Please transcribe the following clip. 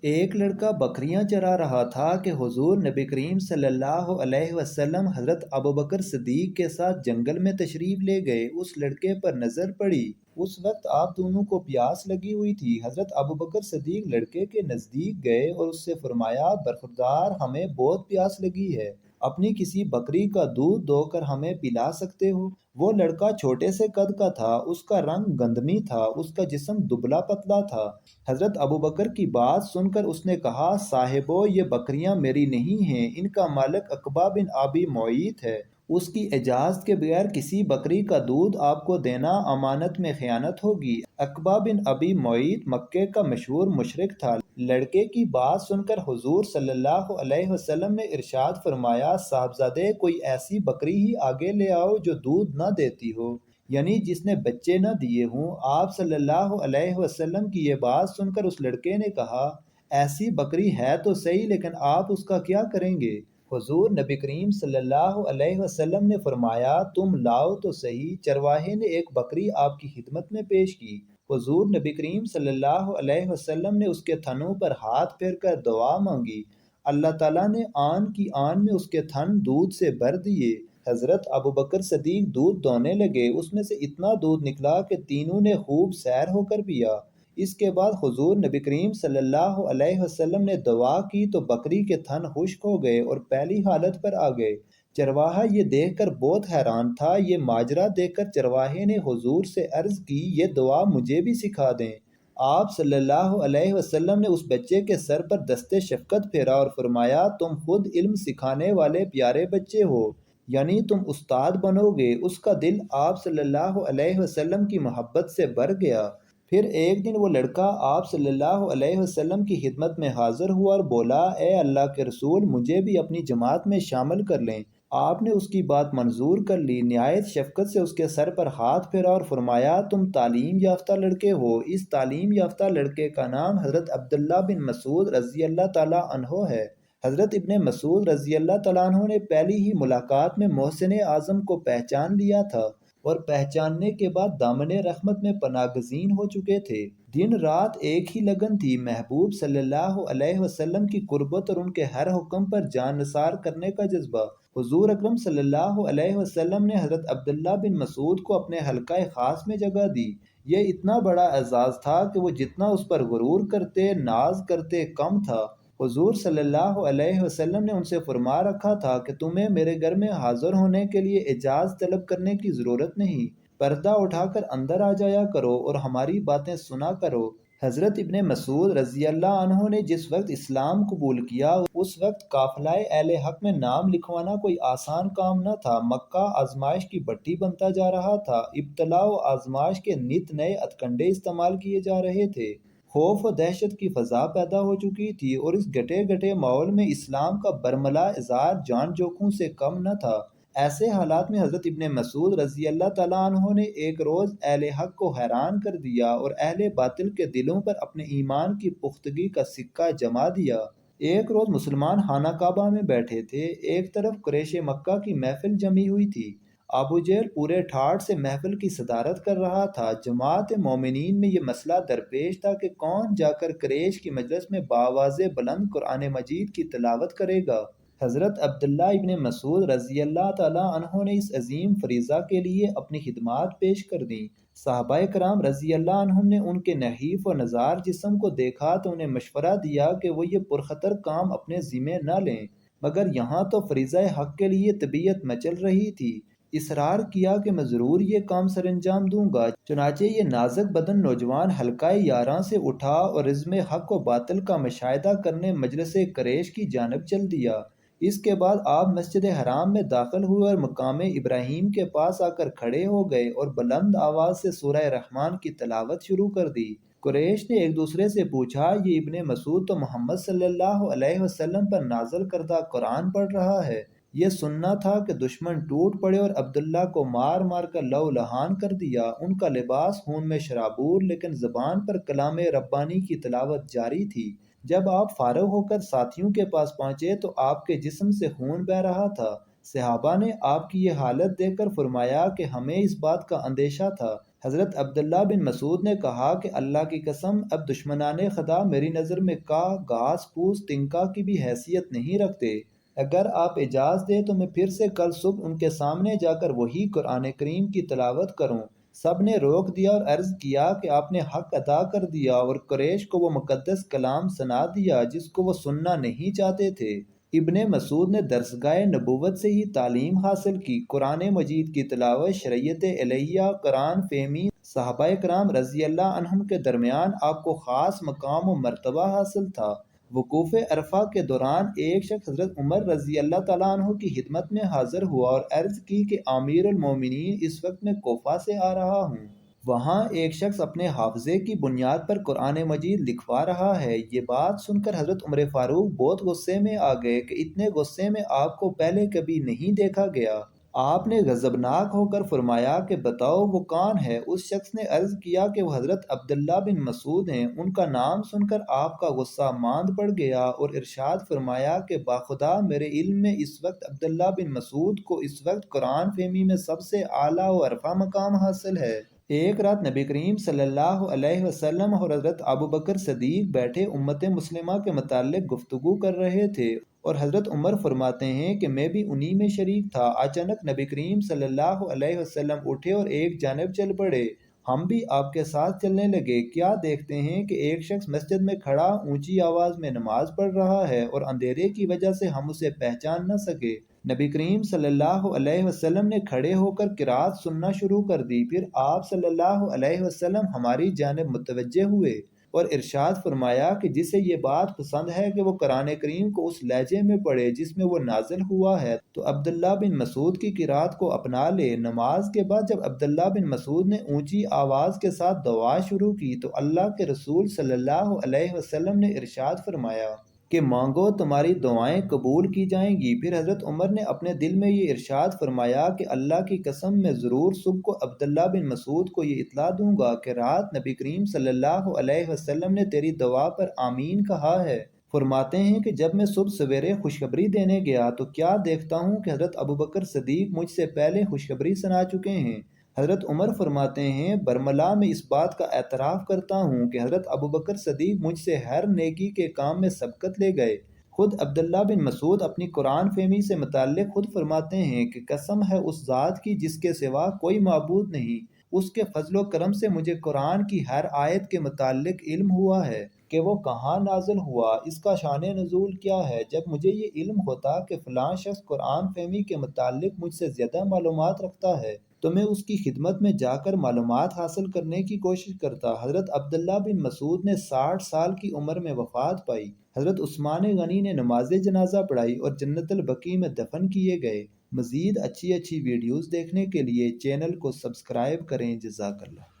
ایک لڑکا بکریاں چرا رہا تھا کہ حضور نبی کریم صلی اللہ علیہ وسلم حضرت ابوبکر صدیق کے ساتھ جنگل میں تشریف لے گئے۔ اس لڑکے پر نظر پڑی۔ اس وقت آپ دونوں کو پیاس لگی ہوئی تھی۔ حضرت ابوبکر صدیق لڑکے کے نزدیک گئے اور اس سے فرمایا، برخوردار، ہمیں بہت پیاس لگی ہے، اپنی کسی بکری کا دودھ دو کر ہمیں پلا سکتے ہو؟ وہ لڑکا چھوٹے سے قد کا تھا، اس کا رنگ گندمی تھا، اس کا جسم دبلا پتلا تھا۔ حضرت ابوبکر کی بات سن کر اس نے کہا، صاحبو، یہ بکریاں میری نہیں ہیں، ان کا مالک عقبہ بن ابی معیط ہے۔ اس کی اجازت کے بغیر کسی بکری کا دودھ آپ کو دینا امانت میں خیانت ہوگی۔ عقبہ بن ابی معیط مکے کا مشہور مشرک تھا۔ لڑکے کی بات سن کر حضور صلی اللہ علیہ وسلم نے ارشاد فرمایا، صاحبزادے، کوئی ایسی بکری ہی آگے لے آؤ جو دودھ نہ دیتی ہو، یعنی جس نے بچے نہ دیے ہوں۔ آپ صلی اللہ علیہ وسلم کی یہ بات سن کر اس لڑکے نے کہا، ایسی بکری ہے تو صحیح، لیکن آپ اس کا کیا کریں گے؟ حضور نبی کریم صلی اللہ علیہ وسلم نے فرمایا، تم لاؤ تو صحیح۔ چرواہے نے ایک بکری آپ کی خدمت میں پیش کی۔ حضور نبی کریم صلی اللہ علیہ وسلم نے اس کے تھنوں پر ہاتھ پھیر کر دعا مانگی۔ اللہ تعالیٰ نے آن کی آن میں اس کے تھن دودھ سے بھر دیے۔ حضرت ابوبکر صدیق دودھ دونے لگے۔ اس میں سے اتنا دودھ نکلا کہ تینوں نے خوب سیر ہو کر پیا۔ اس کے بعد حضور نبی کریم صلی اللہ علیہ وسلم نے دعا کی تو بکری کے تھن خشک ہو گئے اور پہلی حالت پر آ گئے۔ چرواہا یہ دیکھ کر بہت حیران تھا۔ یہ ماجرا دیکھ کر چرواہے نے حضور سے عرض کی، یہ دعا مجھے بھی سکھا دیں۔ آپ صلی اللہ علیہ وسلم نے اس بچے کے سر پر دست شفقت پھیرا اور فرمایا، تم خود علم سکھانے والے پیارے بچے ہو، یعنی تم استاد بنو گے۔ اس کا دل آپ صلی اللہ علیہ وسلم کی محبت سے بھر گیا۔ پھر ایک دن وہ لڑکا آپ صلی اللہ علیہ وسلم کی خدمت میں حاضر ہوا اور بولا، اے اللہ کے رسول، مجھے بھی اپنی جماعت میں شامل کر لیں۔ آپ نے اس کی بات منظور کر لی، نہایت شفقت سے اس کے سر پر ہاتھ پھیرا اور فرمایا، تم تعلیم یافتہ لڑکے ہو۔ اس تعلیم یافتہ لڑکے کا نام حضرت عبداللہ بن مسعود رضی اللہ تعالیٰ عنہ ہے۔ حضرت ابن مسعود رضی اللہ تعالیٰ عنہ نے پہلی ہی ملاقات میں محسن اعظم کو پہچان لیا تھا اور پہچاننے کے بعد دامن رحمت میں پناہ گزین ہو چکے تھے۔ دن رات ایک ہی لگن تھی، محبوب صلی اللہ علیہ وسلم کی قربت اور ان کے ہر حکم پر جان نثار کرنے کا جذبہ۔ حضور اکرم صلی اللہ علیہ وسلم نے حضرت عبداللہ بن مسعود کو اپنے حلقہ خاص میں جگہ دی۔ یہ اتنا بڑا اعزاز تھا کہ وہ جتنا اس پر غرور کرتے، ناز کرتے، کم تھا۔ حضور صلی اللہ علیہ وسلم نے ان سے فرما رکھا تھا کہ تمہیں میرے گھر میں حاضر ہونے کے لیے اجازت طلب کرنے کی ضرورت نہیں، پردہ اٹھا کر اندر آ جایا کرو اور ہماری باتیں سنا کرو۔ حضرت ابن مسعود رضی اللہ عنہ نے جس وقت اسلام قبول کیا، اس وقت قافلہ اہل حق میں نام لکھوانا کوئی آسان کام نہ تھا۔ مکہ آزمائش کی بھٹی بنتا جا رہا تھا۔ ابتلاء و آزمائش کے نت نئے ہتھکنڈے استعمال کیے جا رہے تھے۔ خوف و دہشت کی فضا پیدا ہو چکی تھی اور اس گٹے گٹے ماحول میں اسلام کا برملا اظہار جان جوکھوں سے کم نہ تھا۔ ایسے حالات میں حضرت ابن مسعود رضی اللہ تعالیٰ عنہ نے ایک روز اہل حق کو حیران کر دیا اور اہل باطل کے دلوں پر اپنے ایمان کی پختگی کا سکہ جما دیا۔ ایک روز مسلمان خانہ کعبہ میں بیٹھے تھے۔ ایک طرف قریش مکہ کی محفل جمی ہوئی تھی۔ ابو جہل پورے ٹھاٹھ سے محفل کی صدارت کر رہا تھا۔ جماعت مومنین میں یہ مسئلہ درپیش تھا کہ کون جا کر قریش کی مجلس میں بآواز بلند قرآن مجید کی تلاوت کرے گا۔ حضرت عبداللہ ابن مسعود رضی اللہ تعالیٰ عنہ نے اس عظیم فریضہ کے لیے اپنی خدمات پیش کر دیں۔ صحابہ کرام رضی اللہ عنہم نے ان کے نحیف و نزار جسم کو دیکھا تو انہیں مشورہ دیا کہ وہ یہ پرخطر کام اپنے ذمہ نہ لیں، مگر یہاں تو فریضہ حق کے لیے طبیعت مچل رہی تھی۔ اصرار کیا کہ میں ضرور یہ کام سر انجام دوں گا۔ چنانچہ یہ نازک بدن نوجوان حلقہ یاراں سے اٹھا اور رزم حق و باطل کا مشاہدہ کرنے مجلس قریش کی جانب چل دیا۔ اس کے بعد آپ مسجد حرام میں داخل ہوئے اور مقام ابراہیم کے پاس آ کر کھڑے ہو گئے اور بلند آواز سے سورہ رحمان کی تلاوت شروع کر دی۔ قریش نے ایک دوسرے سے پوچھا، یہ ابن مسعود تو محمد صلی اللہ علیہ وسلم پر نازل کردہ قرآن پڑھ رہا ہے۔ یہ سننا تھا کہ دشمن ٹوٹ پڑے اور عبداللہ کو مار مار کر لہو لہان کر دیا۔ ان کا لباس خون میں شرابور، لیکن زبان پر کلام ربانی کی تلاوت جاری تھی۔ جب آپ فارغ ہو کر ساتھیوں کے پاس پہنچے تو آپ کے جسم سے خون بہہ رہا تھا۔ صحابہ نے آپ کی یہ حالت دیکھ کر فرمایا کہ ہمیں اس بات کا اندیشہ تھا حضرت عبداللہ بن مسعود نے کہا کہ اللہ کی قسم اب دشمنان خدا میری نظر میں گھاس پھوس تنکا کی بھی حیثیت نہیں رکھتے۔ اگر آپ اجازت دیں تو میں پھر سے کل صبح ان کے سامنے جا کر وہی قرآن کریم کی تلاوت کروں۔ سب نے روک دیا اور عرض کیا کہ آپ نے حق ادا کر دیا اور قریش کو وہ مقدس کلام سنا دیا جس کو وہ سننا نہیں چاہتے تھے۔ ابن مسعود نے درسگاہ نبوت سے ہی تعلیم حاصل کی، قرآن مجید کی تلاوت، شریعت الہیہ، قرآن فہمی، صحابہ کرام رضی اللہ عنہم کے درمیان آپ کو خاص مقام و مرتبہ حاصل تھا۔ وقوف عرفہ کے دوران ایک شخص حضرت عمر رضی اللہ تعالیٰ عنہ کی خدمت میں حاضر ہوا اور عرض کی کہ امیر المومنین اس وقت میں کوفہ سے آ رہا ہوں۔ وہاں ایک شخص اپنے حافظے کی بنیاد پر قرآن مجید لکھوا رہا ہے۔ یہ بات سن کر حضرت عمر فاروق بہت غصے میں آ گئے کہ اتنے غصے میں آپ کو پہلے کبھی نہیں دیکھا گیا۔ آپ نے غضبناک ہو کر فرمایا کہ بتاؤ وہ کون ہے؟ اس شخص نے عرض کیا کہ وہ حضرت عبداللہ بن مسعود ہیں۔ ان کا نام سن کر آپ کا غصہ ماند پڑ گیا اور ارشاد فرمایا کہ باخدا میرے علم میں اس وقت عبداللہ بن مسعود کو اس وقت قرآن فہمی میں سب سے اعلیٰ و عرفہ مقام حاصل ہے۔ ایک رات نبی کریم صلی اللہ علیہ وسلم اور حضرت ابوبکر صدیق بیٹھے امت مسلمہ کے متعلق گفتگو کر رہے تھے اور حضرت عمر فرماتے ہیں کہ میں بھی انہی میں شریک تھا۔ اچانک نبی کریم صلی اللہ علیہ وسلم اٹھے اور ایک جانب چل پڑے۔ ہم بھی آپ کے ساتھ چلنے لگے۔ کیا دیکھتے ہیں کہ ایک شخص مسجد میں کھڑا اونچی آواز میں نماز پڑھ رہا ہے اور اندھیرے کی وجہ سے ہم اسے پہچان نہ سکے۔ نبی کریم صلی اللہ علیہ وسلم نے کھڑے ہو کر قرات سننا شروع کر دی۔ پھر آپ صلی اللہ علیہ وسلم ہماری جانب متوجہ ہوئے اور ارشاد فرمایا کہ جسے یہ بات پسند ہے کہ وہ قرآن کریم کو اس لہجے میں پڑھے جس میں وہ نازل ہوا ہے تو عبداللہ بن مسعود کی قرات کو اپنا لے۔ نماز کے بعد جب عبداللہ بن مسعود نے اونچی آواز کے ساتھ دعا شروع کی تو اللہ کے رسول صلی اللہ علیہ وسلم نے ارشاد فرمایا کہ مانگو تمہاری دعائیں قبول کی جائیں گی۔ پھر حضرت عمر نے اپنے دل میں یہ ارشاد فرمایا کہ اللہ کی قسم میں ضرور صبح کو عبداللہ بن مسعود کو یہ اطلاع دوں گا کہ رات نبی کریم صلی اللہ علیہ وسلم نے تیری دعا پر آمین کہا ہے۔ فرماتے ہیں کہ جب میں صبح سویرے خوشخبری دینے گیا تو کیا دیکھتا ہوں کہ حضرت ابوبکر صدیق مجھ سے پہلے خوشخبری سنا چکے ہیں۔ حضرت عمر فرماتے ہیں برملا میں اس بات کا اعتراف کرتا ہوں کہ حضرت ابوبکر صدیق مجھ سے ہر نیکی کے کام میں سبقت لے گئے۔ خود عبداللہ بن مسعود اپنی قرآن فہمی سے متعلق خود فرماتے ہیں کہ قسم ہے اس ذات کی جس کے سوا کوئی معبود نہیں، اس کے فضل و کرم سے مجھے قرآن کی ہر آیت کے متعلق علم ہوا ہے کہ وہ کہاں نازل ہوا، اس کا شان نزول کیا ہے۔ جب مجھے یہ علم ہوتا کہ فلاں شخص قرآن فہمی کے متعلق مجھ سے زیادہ معلومات رکھتا ہے تو میں اس کی خدمت میں جا کر معلومات حاصل کرنے کی کوشش کرتا۔ حضرت عبداللہ بن مسعود نے 60 سال کی عمر میں وفات پائی۔ حضرت عثمان غنی نے نماز جنازہ پڑھائی اور جنت البقیع میں دفن کیے گئے۔ مزید اچھی ویڈیوز دیکھنے کے لیے چینل کو سبسکرائب کریں۔ جزاک اللہ۔